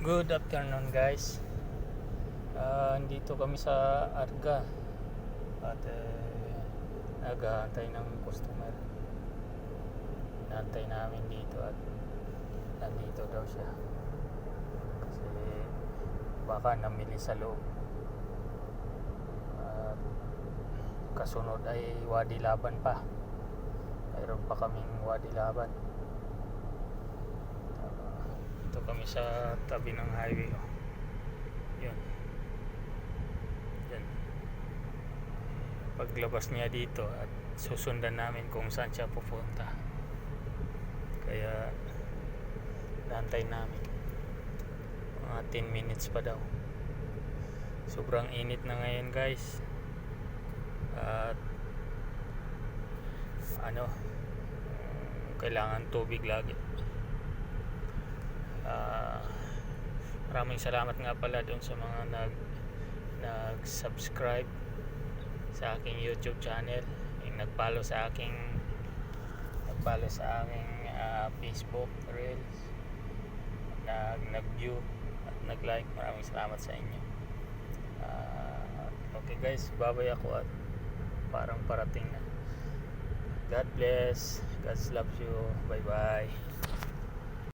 Good afternoon guys. Dito kami sa Arga at nag-aantay ng customer. Inaantay namin dito at nandito daw siya kasi baka namili sa loob. At kasunod ay Wadi Laban pa. Mayroon pa kaming Wadi Laban. Ito kami sa tabi ng highway. Yun. Yan. Paglabas niya dito at susundan namin kung saan siya pupunta. Kaya naantay namin. Mga 10 minutes pa daw. Sobrang init na ngayon guys. At kailangan tubig lagi. Maraming salamat nga pala doon sa mga nag-subscribe sa aking YouTube channel, yung nag-follow sa aking Facebook Reels, nag-view at nag-like. Maraming salamat sa inyo. Okay guys, babay ako at parang parating na. God bless. God loves you. Bye bye.